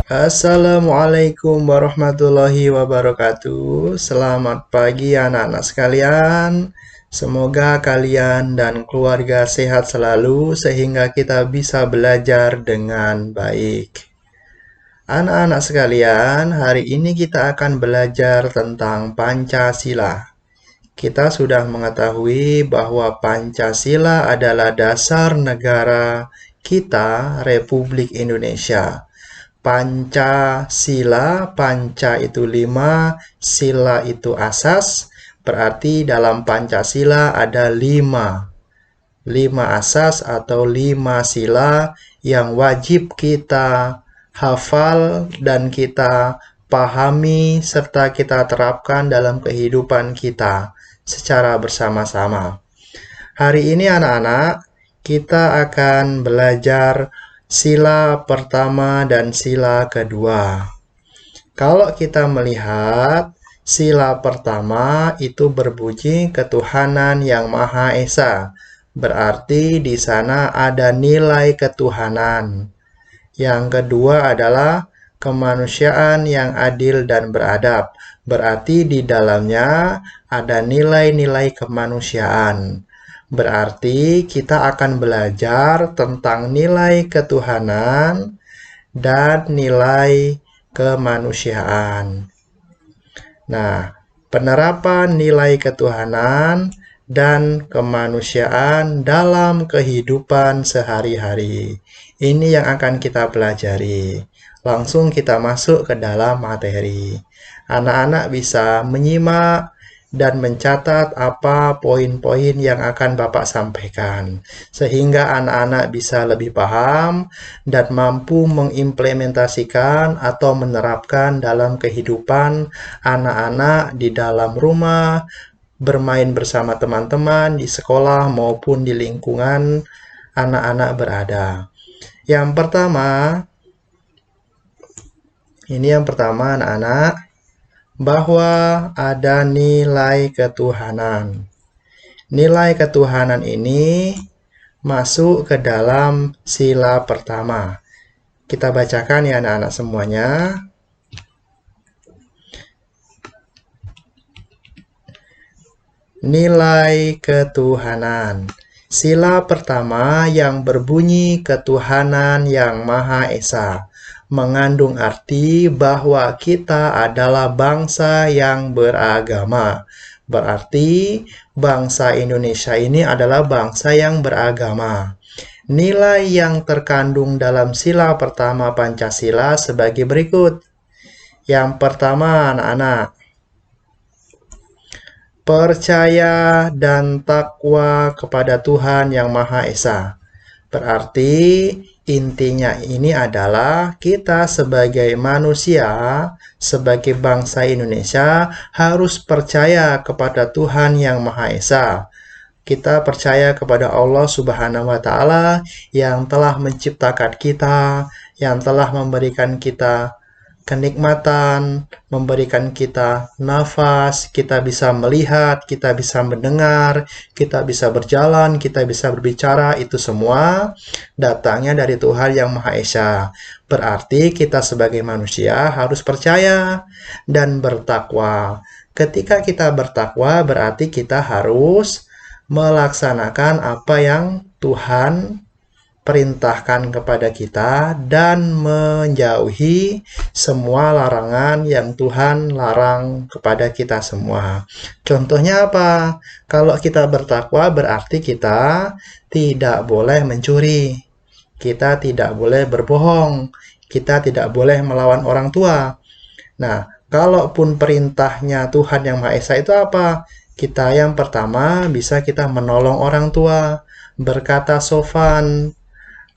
Assalamualaikum warahmatullahi wabarakatuh. Selamat pagi anak-anak sekalian. Semoga kalian dan keluarga sehat selalu sehingga kita bisa belajar dengan baik. Anak-anak sekalian, hari ini kita akan belajar tentang Pancasila. Kita sudah mengetahui bahwa Pancasila adalah dasar negara kita, Republik Indonesia. Pancasila, panca itu 5, sila itu asas, berarti dalam Pancasila ada 5 asas atau 5 sila yang wajib kita hafal dan kita pahami serta kita terapkan dalam kehidupan kita secara bersama-sama. Hari ini anak-anak, kita akan belajar sila pertama dan sila kedua. Kalau kita melihat sila pertama itu berbunyi ketuhanan yang Maha Esa. Berarti di sana ada nilai ketuhanan. Yang kedua adalah kemanusiaan yang adil dan beradab. Berarti di dalamnya ada nilai-nilai kemanusiaan. Berarti kita akan belajar tentang nilai ketuhanan dan nilai kemanusiaan. Nah, penerapan nilai ketuhanan dan kemanusiaan dalam kehidupan sehari-hari. Ini yang akan kita pelajari. Langsung kita masuk ke dalam materi. Anak-anak bisa menyimak dan mencatat apa poin-poin yang akan Bapak sampaikan, sehingga anak-anak bisa lebih paham dan mampu mengimplementasikan atau menerapkan dalam kehidupan anak-anak di dalam rumah, bermain bersama teman-teman di sekolah maupun di lingkungan anak-anak berada. Yang pertama anak-anak, bahwa ada nilai ketuhanan. Nilai ketuhanan ini masuk ke dalam sila pertama. Kita bacakan ya anak-anak semuanya. Nilai ketuhanan. Sila pertama yang berbunyi ketuhanan yang Maha Esa mengandung arti bahwa kita adalah bangsa yang beragama. Berarti bangsa Indonesia ini adalah bangsa yang beragama. Nilai yang terkandung dalam sila pertama Pancasila sebagai berikut. Yang pertama anak-anak, percaya dan takwa kepada Tuhan yang Maha Esa. Berarti intinya ini adalah kita sebagai manusia, sebagai bangsa Indonesia harus percaya kepada Tuhan yang Maha Esa. Kita percaya kepada Allah Subhanahu wa Ta'ala yang telah menciptakan kita, yang telah memberikan kita kenikmatan, memberikan kita nafas, kita bisa melihat, kita bisa mendengar, kita bisa berjalan, kita bisa berbicara, itu semua datangnya dari Tuhan yang Maha Esa. Berarti kita sebagai manusia harus percaya dan bertakwa. Ketika kita bertakwa, berarti kita harus melaksanakan apa yang Tuhan perintahkan kepada kita dan menjauhi semua larangan yang Tuhan larang kepada kita semua. Contohnya apa? Kalau kita bertakwa berarti kita tidak boleh mencuri, kita tidak boleh berbohong, kita tidak boleh melawan orang tua. Nah, kalaupun perintahnya Tuhan yang Maha Esa itu apa? Kita yang pertama bisa kita menolong orang tua, berkata sopan,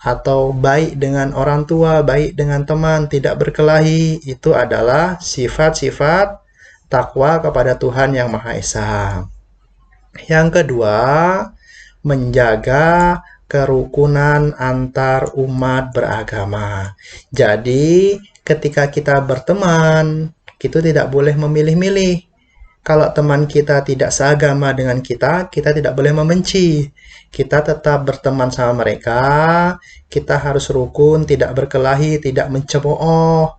atau baik dengan orang tua, baik dengan teman, tidak berkelahi. Itu adalah sifat-sifat takwa kepada Tuhan yang Maha Esa. Yang kedua, menjaga kerukunan antar umat beragama. Jadi, ketika kita berteman, kita tidak boleh memilih-milih. Kalau teman kita tidak seagama dengan kita, kita tidak boleh membenci. Kita tetap berteman sama mereka, kita harus rukun, tidak berkelahi, tidak mencemooh,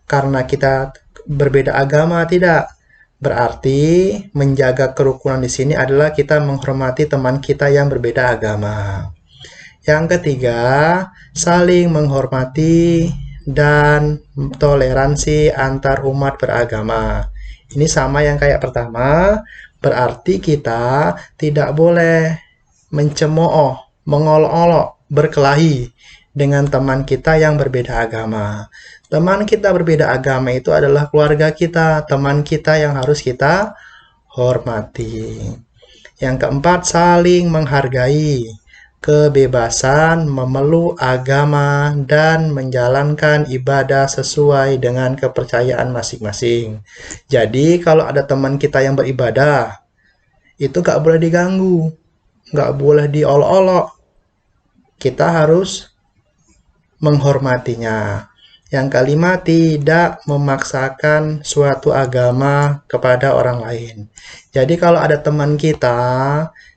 karena kita berbeda agama, tidak. Berarti menjaga kerukunan di sini adalah kita menghormati teman kita yang berbeda agama. Yang ketiga, saling menghormati dan toleransi antar umat beragama. Ini sama yang kayak pertama, berarti kita tidak boleh mencemooh, mengolok-olok, berkelahi dengan teman kita yang berbeda agama. Teman kita berbeda agama itu adalah keluarga kita, teman kita yang harus kita hormati. Yang keempat, saling menghargai kebebasan memeluk agama dan menjalankan ibadah sesuai dengan kepercayaan masing-masing. Jadi kalau ada teman kita yang beribadah, itu gak boleh diganggu, gak boleh diolok-olok. Kita harus menghormatinya. Yang kelima, tidak memaksakan suatu agama kepada orang lain. Jadi kalau ada teman kita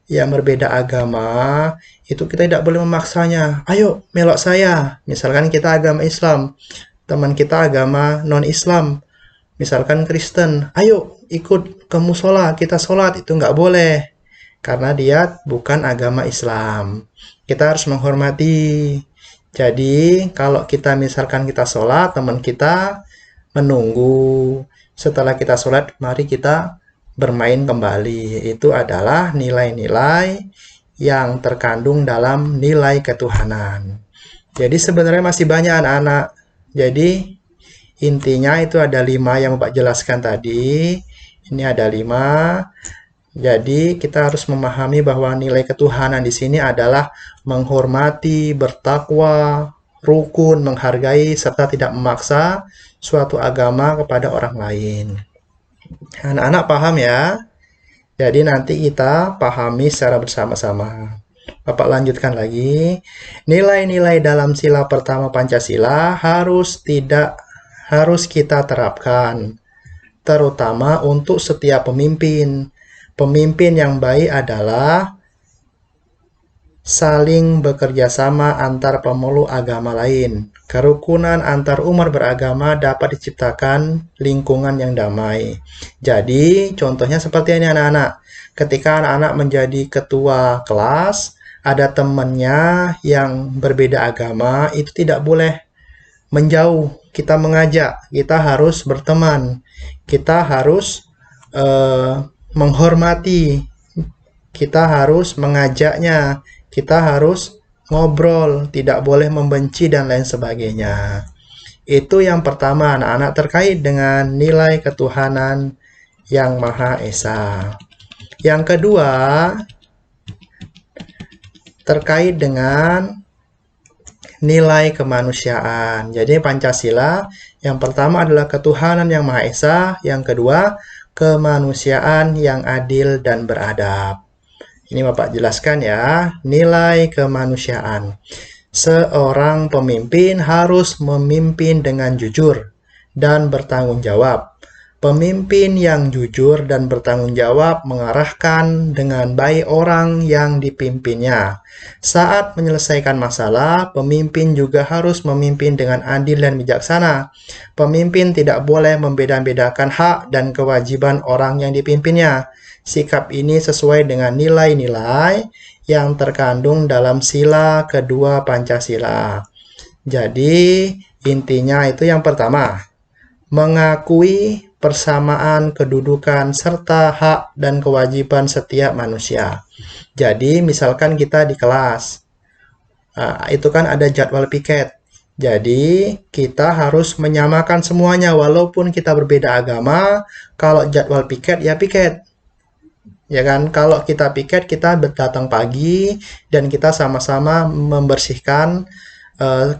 yang berbeda agama, itu kita tidak boleh memaksanya. Ayo, melok saya. Misalkan kita agama Islam, teman kita agama non-Islam, misalkan Kristen. Ayo, ikut ke musola, kita sholat. Itu nggak boleh, karena dia bukan agama Islam. Kita harus menghormati. Jadi, kalau kita misalkan kita sholat, teman kita menunggu. Setelah kita sholat, mari kita bermain kembali. Itu adalah nilai-nilai yang terkandung dalam nilai ketuhanan. Jadi sebenarnya masih banyak anak-anak. Jadi intinya itu ada 5 yang Bapak jelaskan tadi. Ini ada 5. Jadi kita harus memahami bahwa nilai ketuhanan di sini adalah menghormati, bertakwa, rukun, menghargai, serta tidak memaksa suatu agama kepada orang lain. Anak-anak paham ya? Jadi nanti kita pahami secara bersama-sama. Bapak lanjutkan lagi. Nilai-nilai dalam sila pertama Pancasila harus kita terapkan, terutama untuk setiap pemimpin. Pemimpin yang baik adalah saling bekerja sama antar pemeluk agama lain. Kerukunan antar umat beragama dapat diciptakan lingkungan yang damai. Jadi, contohnya seperti ini anak-anak. Ketika anak-anak menjadi ketua kelas, ada temannya yang berbeda agama, itu tidak boleh menjauh. Kita mengajak, kita harus berteman. Kita harus menghormati. Kita harus mengajaknya. Kita harus ngobrol, tidak boleh membenci dan lain sebagainya. Itu yang pertama anak-anak terkait dengan nilai ketuhanan yang Maha Esa. Yang kedua terkait dengan nilai kemanusiaan. Jadi Pancasila yang pertama adalah ketuhanan yang Maha Esa, yang kedua kemanusiaan yang adil dan beradab. Ini Bapak jelaskan ya, nilai kemanusiaan. Seorang pemimpin harus memimpin dengan jujur dan bertanggung jawab. Pemimpin yang jujur dan bertanggung jawab mengarahkan dengan baik orang yang dipimpinnya. Saat menyelesaikan masalah, pemimpin juga harus memimpin dengan adil dan bijaksana. Pemimpin tidak boleh membeda-bedakan hak dan kewajiban orang yang dipimpinnya. Sikap ini sesuai dengan nilai-nilai yang terkandung dalam sila kedua Pancasila. Jadi, intinya itu yang pertama, mengakui persamaan kedudukan serta hak dan kewajiban setiap manusia. Jadi, misalkan kita di kelas, itu kan ada jadwal piket. Jadi, kita harus menyamakan semuanya, walaupun kita berbeda agama. Kalau jadwal piket, ya piket. Ya kan, kalau kita piket, kita datang pagi dan kita sama-sama membersihkan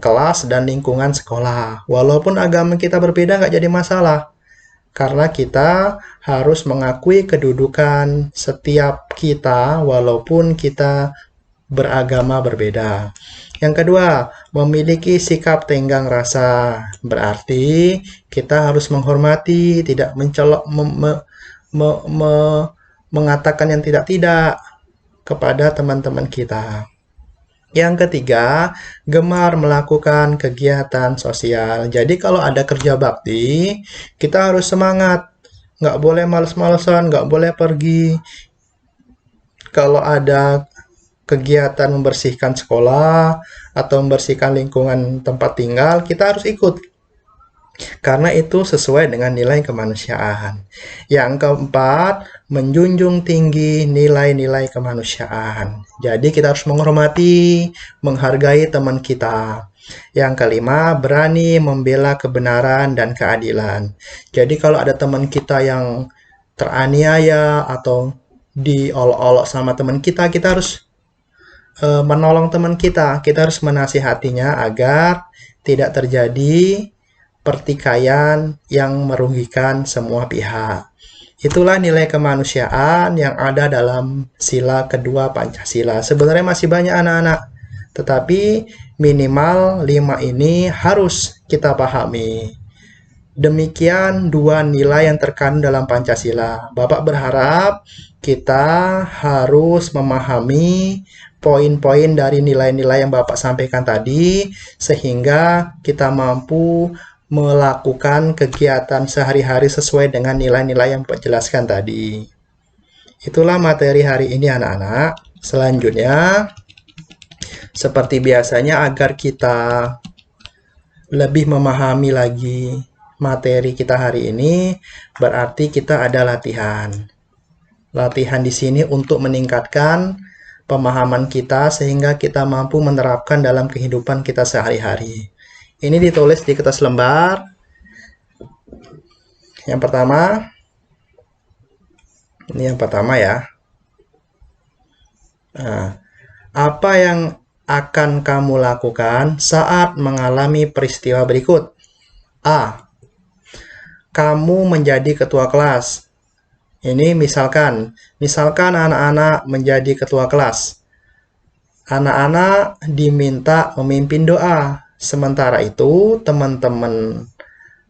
kelas dan lingkungan sekolah. Walaupun agama kita berbeda, nggak jadi masalah. Karena kita harus mengakui kedudukan setiap kita walaupun kita beragama berbeda. Yang kedua, memiliki sikap tenggang rasa. Berarti kita harus menghormati, tidak mencolok, mengatakan yang tidak-tidak kepada teman-teman kita. Yang ketiga, gemar melakukan kegiatan sosial. Jadi kalau ada kerja bakti, kita harus semangat. Nggak boleh males-malesan, nggak boleh pergi. Kalau ada kegiatan membersihkan sekolah atau membersihkan lingkungan tempat tinggal, kita harus ikut. Karena itu sesuai dengan nilai kemanusiaan. Yang keempat, menjunjung tinggi nilai-nilai kemanusiaan. Jadi kita harus menghormati, menghargai teman kita. Yang kelima, berani membela kebenaran dan keadilan. Jadi kalau ada teman kita yang teraniaya atau diolok-olok sama teman kita, kita harus menolong teman kita. Kita harus menasihatinya agar tidak terjadi pertikaian yang merugikan semua pihak. Itulah nilai kemanusiaan yang ada dalam sila kedua Pancasila. Sebenarnya masih banyak anak-anak, tetapi minimal 5 ini harus kita pahami. Demikian dua nilai yang terkandung dalam Pancasila. Bapak berharap kita harus memahami poin-poin dari nilai-nilai yang Bapak sampaikan tadi, sehingga kita mampu melakukan kegiatan sehari-hari sesuai dengan nilai-nilai yang Pak jelaskan tadi. Itulah materi hari ini anak-anak. Selanjutnya, seperti biasanya agar kita lebih memahami lagi materi kita hari ini, berarti kita ada latihan. Latihan di sini untuk meningkatkan pemahaman kita sehingga kita mampu menerapkan dalam kehidupan kita sehari-hari. Ini ditulis di kertas lembar. Yang pertama, ini yang pertama ya. Nah, apa yang akan kamu lakukan saat mengalami peristiwa berikut? A. Kamu menjadi ketua kelas. Ini misalkan anak-anak menjadi ketua kelas. Anak-anak diminta memimpin doa. Sementara itu, teman-teman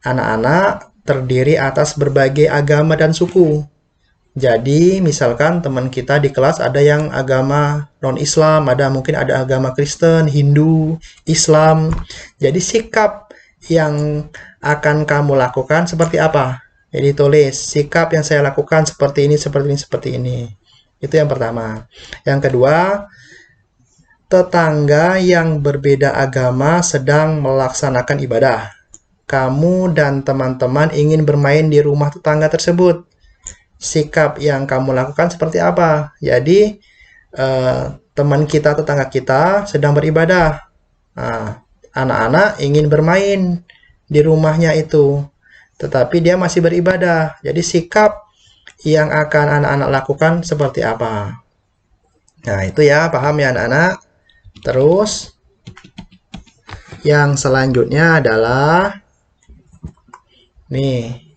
anak-anak terdiri atas berbagai agama dan suku. Jadi, misalkan teman kita di kelas ada yang agama non-Islam, mungkin ada agama Kristen, Hindu, Islam. Jadi, sikap yang akan kamu lakukan seperti apa? Jadi, tulis, sikap yang saya lakukan seperti ini, seperti ini, seperti ini. Itu yang pertama. Yang kedua, tetangga yang berbeda agama sedang melaksanakan ibadah. Kamu dan teman-teman ingin bermain di rumah tetangga tersebut. Sikap yang kamu lakukan seperti apa? Jadi, teman kita, tetangga kita sedang beribadah. Nah, anak-anak ingin bermain di rumahnya itu, tetapi dia masih beribadah. Jadi, sikap yang akan anak-anak lakukan seperti apa? Nah, itu ya, paham ya anak-anak? Terus, yang selanjutnya adalah nih,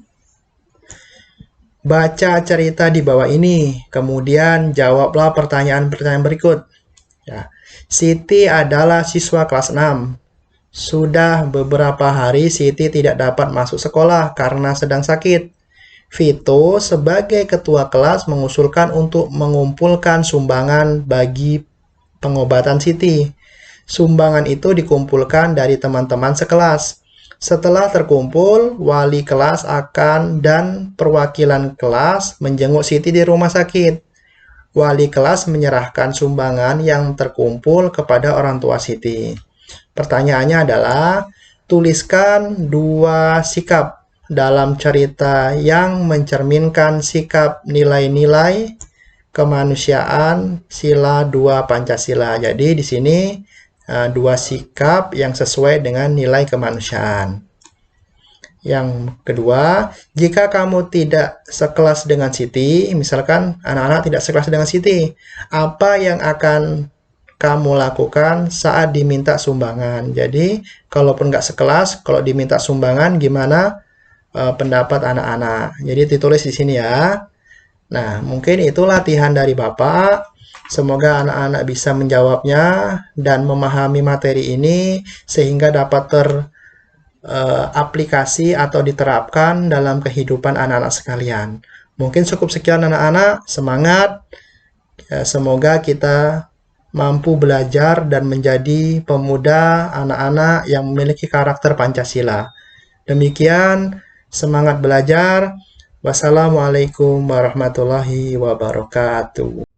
baca cerita di bawah ini, kemudian jawablah pertanyaan-pertanyaan berikut. Ya. Siti adalah siswa kelas 6. Sudah beberapa hari Siti tidak dapat masuk sekolah karena sedang sakit. Vito sebagai ketua kelas mengusulkan untuk mengumpulkan sumbangan bagi pengobatan Siti. Sumbangan itu dikumpulkan dari teman-teman sekelas. Setelah terkumpul, wali kelas dan perwakilan kelas menjenguk Siti di rumah sakit. Wali kelas menyerahkan sumbangan yang terkumpul kepada orang tua Siti. Pertanyaannya adalah, tuliskan 2 sikap dalam cerita yang mencerminkan sikap nilai-nilai kemanusiaan sila 2 Pancasila. Jadi di sini 2 sikap yang sesuai dengan nilai kemanusiaan. Yang kedua, jika kamu tidak sekelas dengan Siti, misalkan anak-anak tidak sekelas dengan Siti, apa yang akan kamu lakukan saat diminta sumbangan? Jadi, kalaupun nggak sekelas, kalau diminta sumbangan, gimana pendapat anak-anak? Jadi, ditulis di sini ya. Nah, mungkin itu latihan dari Bapak. Semoga anak-anak bisa menjawabnya dan memahami materi ini sehingga dapat teraplikasi atau diterapkan dalam kehidupan anak-anak sekalian. Mungkin cukup sekian anak-anak, semangat. Ya, semoga kita mampu belajar dan menjadi pemuda anak-anak yang memiliki karakter Pancasila. Demikian, semangat belajar. Wassalamualaikum warahmatullahi wabarakatuh.